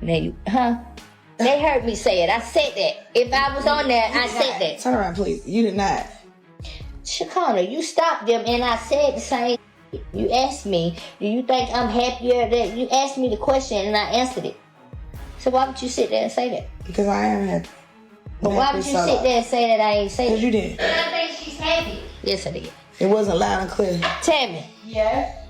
Now you, huh? They heard me say it. I said that. If I was on there, I said that. Turn around, please. You did not. Shekinah, you stopped them and I said the same. You asked me, do you think I'm happier that you asked me the question and I answered it? So why would you sit there and say that? Because I am happy. But why would you sit there and say that I ain't say that? Because you did. I think she's happy. Yes, I did. It wasn't loud and clear. Tell me. Yeah?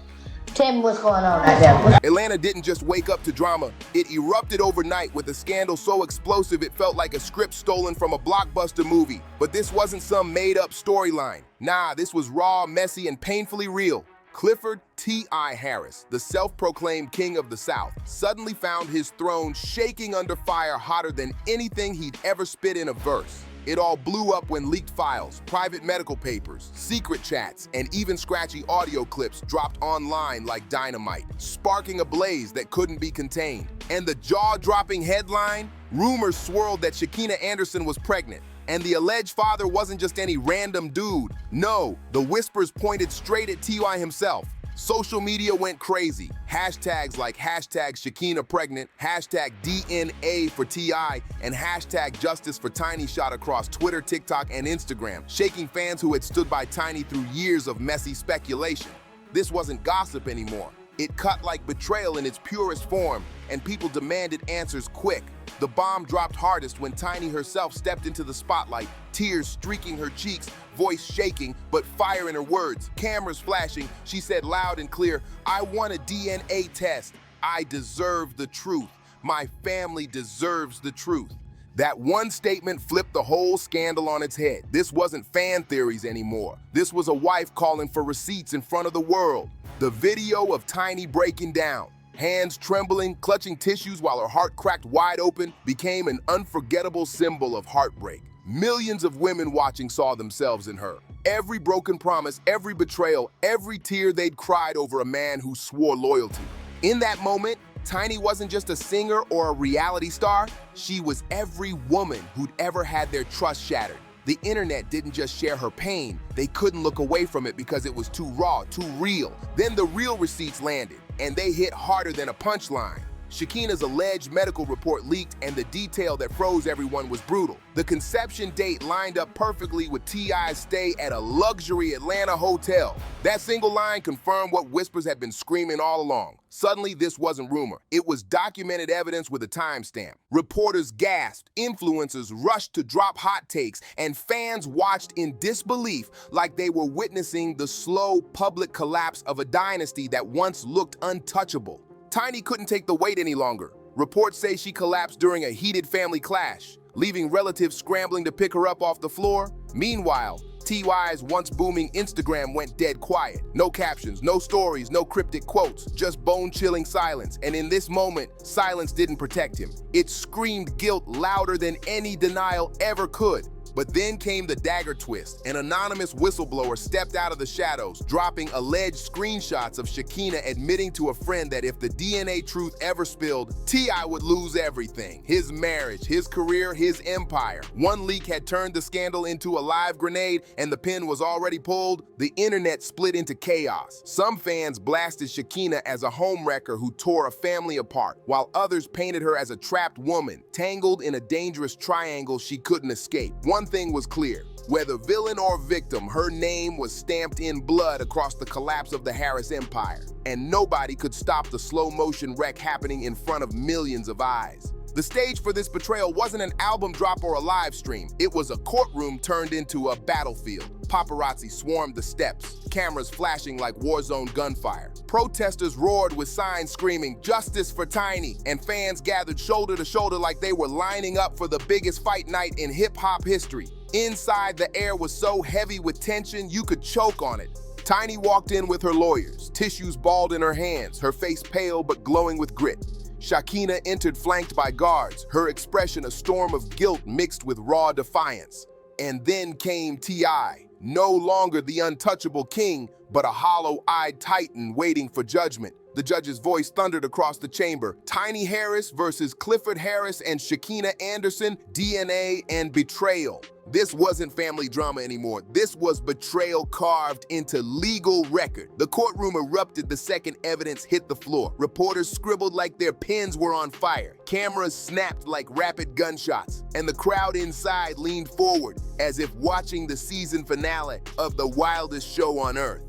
Tell me what's going on out there. Atlanta didn't just wake up to drama. It erupted overnight with a scandal so explosive it felt like a script stolen from a blockbuster movie. But this wasn't some made-up storyline. Nah, this was raw, messy, and painfully real. Clifford T.I. Harris, the self-proclaimed king of the South, suddenly found his throne shaking under fire hotter than anything he'd ever spit in a verse. It all blew up when leaked files, private medical papers, secret chats, and even scratchy audio clips dropped online like dynamite, sparking a blaze that couldn't be contained. And the jaw-dropping headline? Rumors swirled that Shekinah Anderson was pregnant. And the alleged father wasn't just any random dude. No, the whispers pointed straight at T.I. himself. Social media went crazy. Hashtags like hashtag Shekinah pregnant, hashtag DNA for T.I., and hashtag justice for Tiny shot across Twitter, TikTok, and Instagram, shaking fans who had stood by Tiny through years of messy speculation. This wasn't gossip anymore. It cut like betrayal in its purest form, and people demanded answers quick. The bomb dropped hardest when Tiny herself stepped into the spotlight, tears streaking her cheeks, voice shaking, but fire in her words. Cameras flashing, she said loud and clear, "I want a DNA test. I deserve the truth. My family deserves the truth." That one statement flipped the whole scandal on its head. This wasn't fan theories anymore. This was a wife calling for receipts in front of the world. The video of Tiny breaking down, hands trembling, clutching tissues while her heart cracked wide open, became an unforgettable symbol of heartbreak. Millions of women watching saw themselves in her. Every broken promise, every betrayal, every tear they'd cried over a man who swore loyalty. In that moment, Tiny wasn't just a singer or a reality star. She was every woman who'd ever had their trust shattered. The internet didn't just share her pain. They couldn't look away from it because it was too raw, too real. Then the real receipts landed, and they hit harder than a punchline. Shekinah's alleged medical report leaked, and the detail that froze everyone was brutal. The conception date lined up perfectly with T.I.'s stay at a luxury Atlanta hotel. That single line confirmed what whispers had been screaming all along. Suddenly, this wasn't rumor. It was documented evidence with a timestamp. Reporters gasped, influencers rushed to drop hot takes, and fans watched in disbelief like they were witnessing the slow public collapse of a dynasty that once looked untouchable. Tiny couldn't take the weight any longer. Reports say she collapsed during a heated family clash, leaving relatives scrambling to pick her up off the floor. Meanwhile, T.Y.'s once booming Instagram went dead quiet. No captions, no stories, no cryptic quotes, just bone-chilling silence. And in this moment, silence didn't protect him. It screamed guilt louder than any denial ever could. But then came the dagger twist. An anonymous whistleblower stepped out of the shadows, dropping alleged screenshots of Shekinah admitting to a friend that if the DNA truth ever spilled, T.I. would lose everything. His marriage, his career, his empire. One leak had turned the scandal into a live grenade, and the pin was already pulled. The internet split into chaos. Some fans blasted Shekinah as a homewrecker who tore a family apart, while others painted her as a trapped woman, tangled in a dangerous triangle she couldn't escape. One thing was clear. Whether villain or victim, her name was stamped in blood across the collapse of the Harris Empire. And nobody could stop the slow-motion wreck happening in front of millions of eyes. The stage for this betrayal wasn't an album drop or a live stream. It was a courtroom turned into a battlefield. Paparazzi swarmed the steps, cameras flashing like war-zone gunfire. Protesters roared with signs screaming, "Justice for Tiny," and fans gathered shoulder to shoulder like they were lining up for the biggest fight night in hip-hop history. Inside, the air was so heavy with tension, you could choke on it. Tiny walked in with her lawyers, tissues balled in her hands, her face pale but glowing with grit. Shekinah entered flanked by guards, her expression a storm of guilt mixed with raw defiance. And then came T.I., no longer the untouchable king, but a hollow-eyed titan waiting for judgment. The judge's voice thundered across the chamber. Tiny Harris versus Clifford Harris and Shekinah Anderson, DNA and betrayal. This wasn't family drama anymore. This was betrayal carved into legal record. The courtroom erupted the second evidence hit the floor. Reporters scribbled like their pens were on fire. Cameras snapped like rapid gunshots. And the crowd inside leaned forward as if watching the season finale of the wildest show on earth.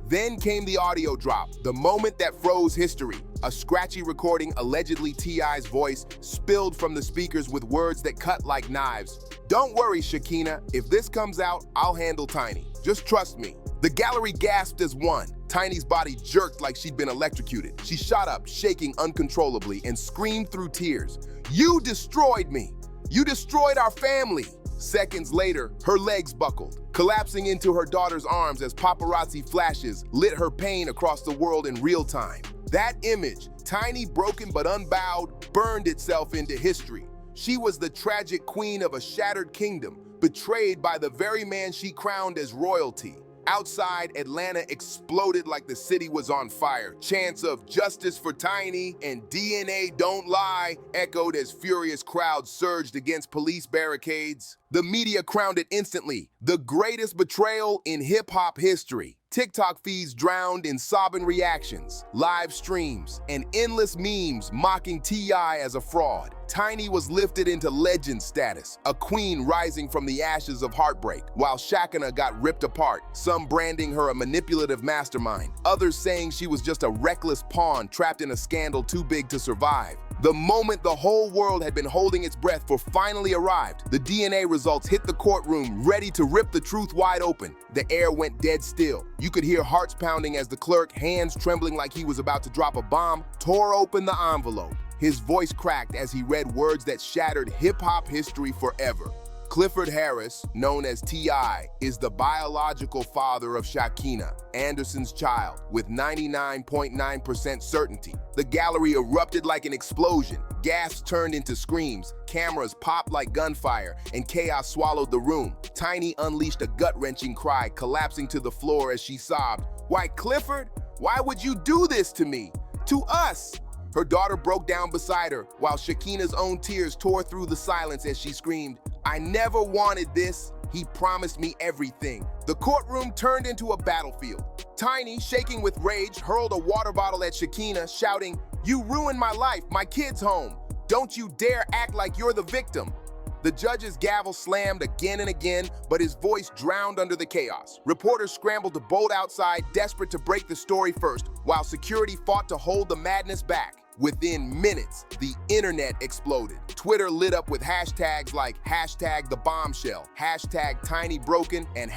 Then came the audio drop, the moment that froze history. A scratchy recording, allegedly T.I.'s voice, spilled from the speakers with words that cut like knives. Don't worry, Shekinah. If this comes out, I'll handle Tiny. Just trust me. The gallery gasped as one. Tiny's body jerked like she'd been electrocuted. She shot up, shaking uncontrollably, and screamed through tears. You destroyed me. You destroyed our family. Seconds later, her legs buckled, collapsing into her daughter's arms as paparazzi flashes lit her pain across the world in real time. That image, tiny, broken but unbowed, burned itself into history. She was the tragic queen of a shattered kingdom, betrayed by the very man she crowned as royalty. Outside, Atlanta exploded like the city was on fire. Chants of justice for Tiny and DNA don't lie echoed as furious crowds surged against police barricades. The media crowned it instantly, the greatest betrayal in hip-hop history. TikTok feeds drowned in sobbing reactions, live streams, and endless memes mocking T.I. as a fraud. Tiny was lifted into legend status, a queen rising from the ashes of heartbreak, while Shekinah got ripped apart, some branding her a manipulative mastermind, others saying she was just a reckless pawn trapped in a scandal too big to survive. The moment the whole world had been holding its breath for finally arrived. The DNA results hit the courtroom, ready to rip the truth wide open. The air went dead still. You could hear hearts pounding as the clerk, hands trembling like he was about to drop a bomb, tore open the envelope. His voice cracked as he read words that shattered hip-hop history forever. Clifford Harris, known as T.I., is the biological father of Shekinah, Anderson's child, with 99.9% certainty. The gallery erupted like an explosion. Gasps turned into screams, cameras popped like gunfire, and chaos swallowed the room. Tiny unleashed a gut-wrenching cry, collapsing to the floor as she sobbed. Why, Clifford? Why would you do this to me? To us? Her daughter broke down beside her, while Shekinah's own tears tore through the silence as she screamed, I never wanted this. He promised me everything. The courtroom turned into a battlefield. Tiny, shaking with rage, hurled a water bottle at Shekinah, shouting, You ruined my life, my kid's home. Don't you dare act like you're the victim. The judge's gavel slammed again and again, but his voice drowned under the chaos. Reporters scrambled to bolt outside, desperate to break the story first, while security fought to hold the madness back. Within minutes, the internet exploded. Twitter lit up with hashtags like #TheBombshell, #TinyBroken, and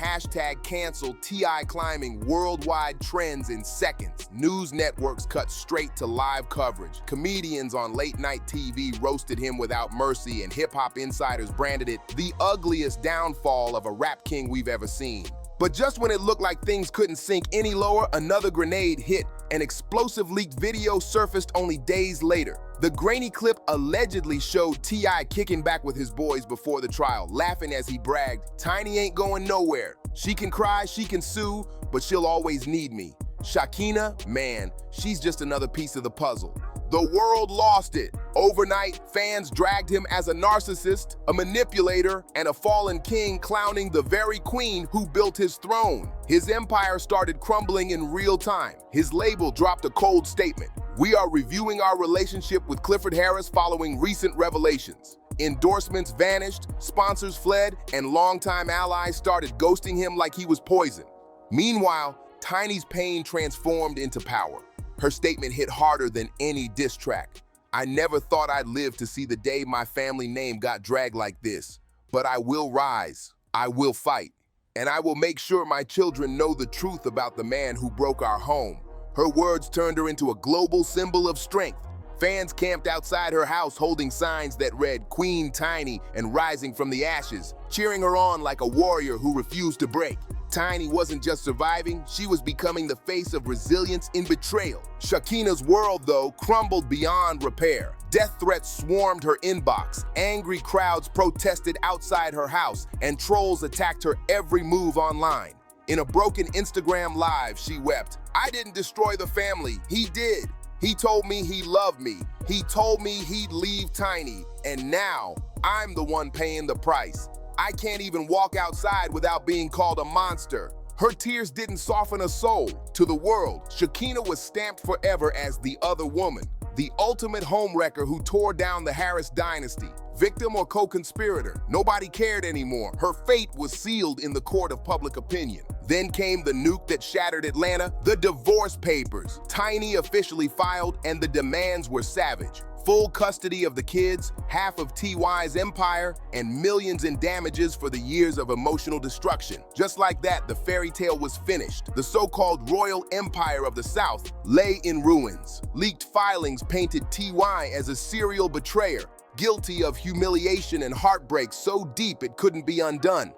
#Cancel T.I. climbing worldwide trends in seconds. News networks cut straight to live coverage. Comedians on late-night TV roasted him without mercy, and hip-hop insiders branded it the ugliest downfall of a rap king we've ever seen. But just when it looked like things couldn't sink any lower, another grenade hit. An explosive leaked video surfaced only days later. The grainy clip allegedly showed T.I. kicking back with his boys before the trial, laughing as he bragged, Tiny ain't going nowhere. She can cry, she can sue, but she'll always need me. Shekinah, man, she's just another piece of the puzzle. The world lost it. Overnight, fans dragged him as a narcissist, a manipulator, and a fallen king, clowning the very queen who built his throne. His empire started crumbling in real time. His label dropped a cold statement. We are reviewing our relationship with Clifford Harris following recent revelations. Endorsements vanished, sponsors fled, and longtime allies started ghosting him like he was poison. Meanwhile, Tiny's pain transformed into power. Her statement hit harder than any diss track. I never thought I'd live to see the day my family name got dragged like this. But I will rise, I will fight, and I will make sure my children know the truth about the man who broke our home. Her words turned her into a global symbol of strength. Fans camped outside her house holding signs that read Queen Tiny and Rising from the Ashes, cheering her on like a warrior who refused to break. Tiny wasn't just surviving, she was becoming the face of resilience in betrayal. Shekinah's world, though, crumbled beyond repair. Death threats swarmed her inbox, angry crowds protested outside her house, and trolls attacked her every move online. In a broken Instagram live, she wept. "I didn't destroy the family, he did. He told me he loved me. He told me he'd leave Tiny. And now, I'm the one paying the price. I can't even walk outside without being called a monster." Her tears didn't soften a soul. To the world, Shekinah was stamped forever as the other woman, the ultimate homewrecker who tore down the Harris dynasty. Victim or co-conspirator, nobody cared anymore. Her fate was sealed in the court of public opinion. Then came the nuke that shattered Atlanta, the divorce papers. Tiny officially filed, and the demands were savage. Full custody of the kids, half of TY's empire, and millions in damages for the years of emotional destruction. Just like that, the fairy tale was finished. The so-called royal empire of the South lay in ruins. Leaked filings painted TY as a serial betrayer, guilty of humiliation and heartbreak so deep it couldn't be undone.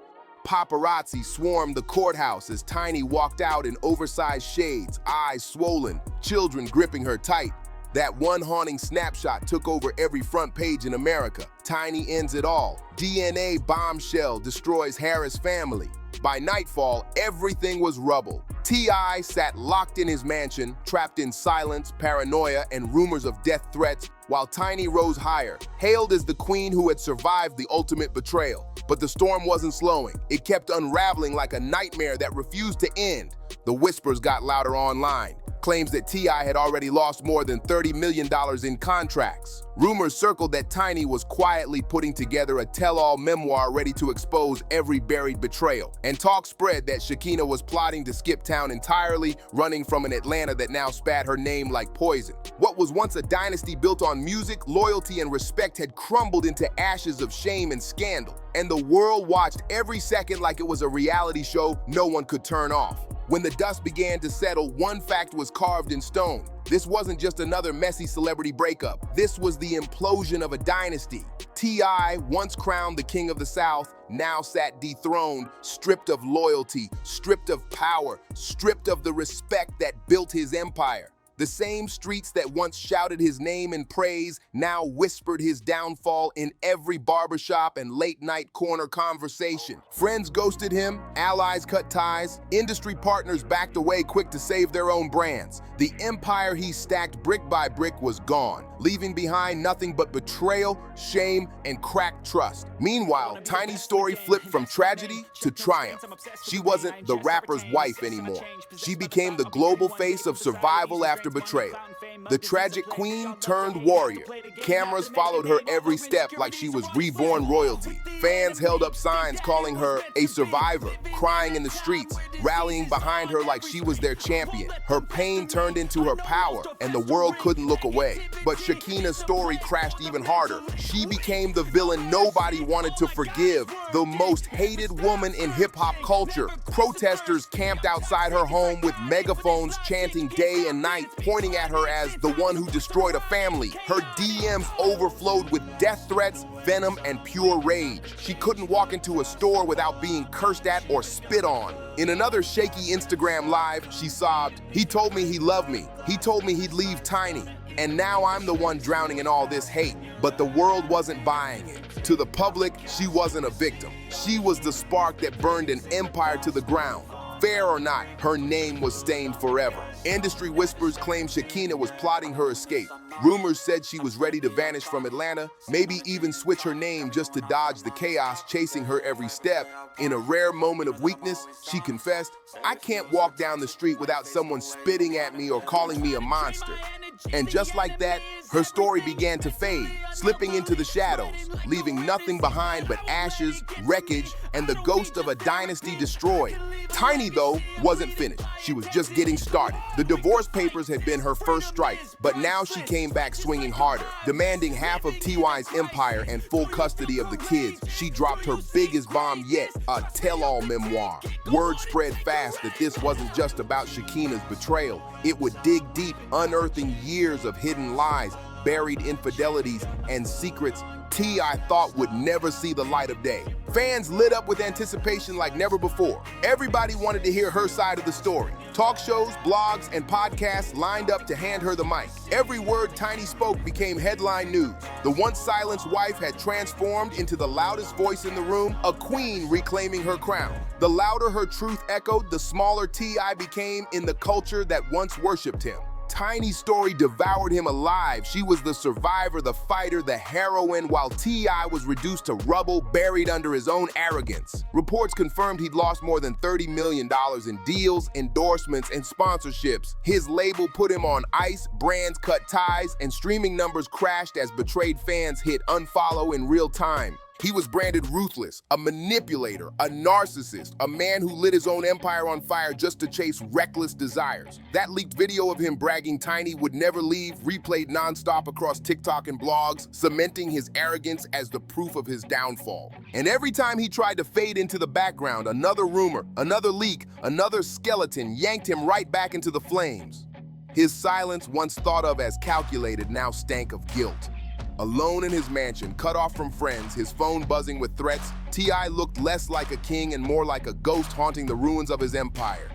Paparazzi swarmed the courthouse as Tiny walked out in oversized shades, eyes swollen, children gripping her tight. That one haunting snapshot took over every front page in America. Tiny ends it all. DNA bombshell destroys Harris family. By nightfall, everything was rubble. T.I. sat locked in his mansion, trapped in silence, paranoia, and rumors of death threats, while Tiny rose higher, hailed as the queen who had survived the ultimate betrayal. But the storm wasn't slowing. It kept unraveling like a nightmare that refused to end. The whispers got louder online. Claims that T.I. had already lost more than $30 million in contracts. Rumors circled that Tiny was quietly putting together a tell-all memoir ready to expose every buried betrayal. And talk spread that Shekinah was plotting to skip town entirely, running from an Atlanta that now spat her name like poison. What was once a dynasty built on music, loyalty, and respect had crumbled into ashes of shame and scandal. And the world watched every second like it was a reality show no one could turn off. When the dust began to settle, one fact was carved in stone. This wasn't just another messy celebrity breakup. This was the implosion of a dynasty. T.I., once crowned the king of the South, now sat dethroned, stripped of loyalty, stripped of power, stripped of the respect that built his empire. The same streets that once shouted his name in praise now whispered his downfall in every barbershop and late-night corner conversation. Friends ghosted him, allies cut ties, industry partners backed away quick to save their own brands. The empire he stacked brick by brick was gone, leaving behind nothing but betrayal, shame, and cracked trust. Meanwhile, Tiny's story flipped from tragedy to triumph. She wasn't the rapper's wife anymore. She became the global face of survival after betrayal. The tragic queen turned warrior. Cameras followed her every step like she was reborn royalty. Fans held up signs calling her a survivor, crying in the streets, rallying behind her like she was their champion. Her pain turned into her power, and the world couldn't look away. But Shekinah's story crashed even harder. She became the villain nobody wanted to forgive, the most hated woman in hip-hop culture. Protesters camped outside her home with megaphones chanting day and night, pointing at her as the one who destroyed a family. Her DMs overflowed with death threats, venom, and pure rage. She couldn't walk into a store without being cursed at or spit on. In another shaky Instagram live, she sobbed, "He told me he loved me. He told me he'd leave Tiny. And now I'm the one drowning in all this hate." But the world wasn't buying it. To the public, she wasn't a victim. She was the spark that burned an empire to the ground. Fair or not, her name was stained forever. Industry whispers claimed Shekinah was plotting her escape. Rumors said she was ready to vanish from Atlanta, maybe even switch her name just to dodge the chaos chasing her every step. In a rare moment of weakness, she confessed, "I can't walk down the street without someone spitting at me or calling me a monster." And just like that, her story began to fade, slipping into the shadows, leaving nothing behind but ashes, wreckage, and the ghost of a dynasty destroyed. Tiny, though, wasn't finished. She was just getting started. The divorce papers had been her first strike, but now she came back swinging harder, demanding half of TY's empire and full custody of the kids. She dropped her biggest bomb yet, a tell-all memoir. Word spread fast that this wasn't just about Shekinah's betrayal. It would dig deep, unearthing years of hidden lies, buried infidelities, and secrets T.I. thought would never see the light of day. Fans lit up with anticipation like never before. Everybody wanted to hear her side of the story. Talk shows, blogs, and podcasts lined up to hand her the mic. Every word Tiny spoke became headline news. The once silenced wife had transformed into the loudest voice in the room, a queen reclaiming her crown. The louder her truth echoed, the smaller T.I. became in the culture that once worshipped him. Tiny's story devoured him alive. She was the survivor, the fighter, the heroine, while T.I. was reduced to rubble, buried under his own arrogance. Reports confirmed he'd lost more than $30 million in deals, endorsements, and sponsorships. His label put him on ice, brands cut ties, and streaming numbers crashed as betrayed fans hit unfollow in real time. He was branded ruthless, a manipulator, a narcissist, a man who lit his own empire on fire just to chase reckless desires. That leaked video of him bragging Tiny would never leave replayed nonstop across TikTok and blogs, cementing his arrogance as the proof of his downfall. And every time he tried to fade into the background, another rumor, another leak, another skeleton yanked him right back into the flames. His silence, once thought of as calculated, now stank of guilt. Alone in his mansion, cut off from friends, his phone buzzing with threats, T.I. looked less like a king and more like a ghost haunting the ruins of his empire.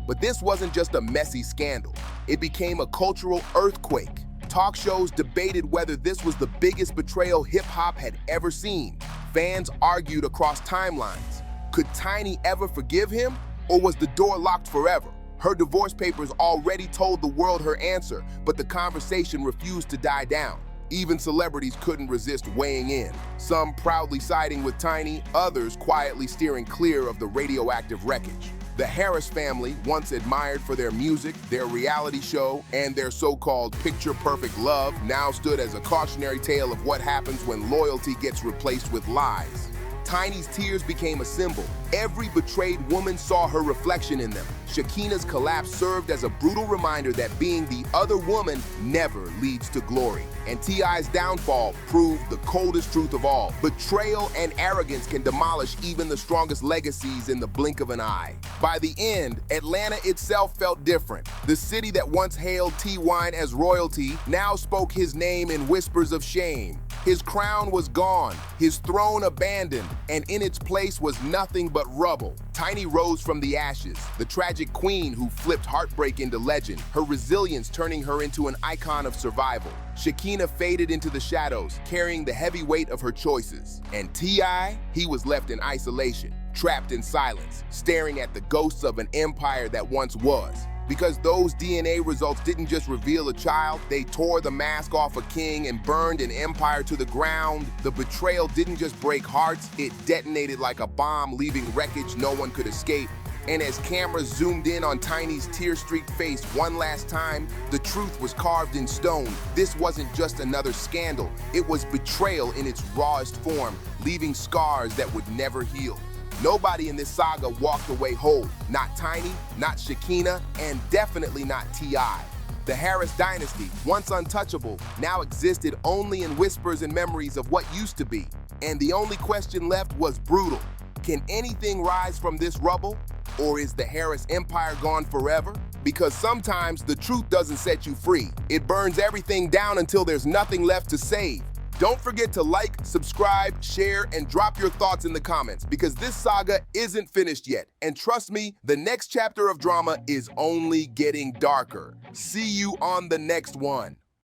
But this wasn't just a messy scandal. It became a cultural earthquake. Talk shows debated whether this was the biggest betrayal hip-hop had ever seen. Fans argued across timelines. Could Tiny ever forgive him? Or was the door locked forever? Her divorce papers already told the world her answer, but the conversation refused to die down. Even celebrities couldn't resist weighing in, some proudly siding with Tiny, others quietly steering clear of the radioactive wreckage. The Harris family, once admired for their music, their reality show, and their so-called picture-perfect love, now stood as a cautionary tale of what happens when loyalty gets replaced with lies. Tiny's tears became a symbol. Every betrayed woman saw her reflection in them. Shekinah's collapse served as a brutal reminder that being the other woman never leads to glory. And T.I.'s downfall proved the coldest truth of all. Betrayal and arrogance can demolish even the strongest legacies in the blink of an eye. By the end, Atlanta itself felt different. The city that once hailed T-Wine as royalty now spoke his name in whispers of shame. His crown was gone, his throne abandoned, and in its place was nothing but rubble. Tiny rose from the ashes, the tragic queen who flipped heartbreak into legend, her resilience turning her into an icon of survival. Shekinah faded into the shadows, carrying the heavy weight of her choices. And T.I., he was left in isolation, trapped in silence, staring at the ghosts of an empire that once was. Because those DNA results didn't just reveal a child, they tore the mask off a king and burned an empire to the ground. The betrayal didn't just break hearts, it detonated like a bomb, leaving wreckage no one could escape. And as cameras zoomed in on Tiny's tear-streaked face one last time, the truth was carved in stone. This wasn't just another scandal, it was betrayal in its rawest form, leaving scars that would never heal. Nobody in this saga walked away whole. Not Tiny, not Shekinah, and definitely not T.I. The Harris dynasty, once untouchable, now existed only in whispers and memories of what used to be. And the only question left was brutal. Can anything rise from this rubble? Or is the Harris empire gone forever? Because sometimes the truth doesn't set you free. It burns everything down until there's nothing left to save. Don't forget to like, subscribe, share, and drop your thoughts in the comments because this saga isn't finished yet. And trust me, the next chapter of drama is only getting darker. See you on the next one.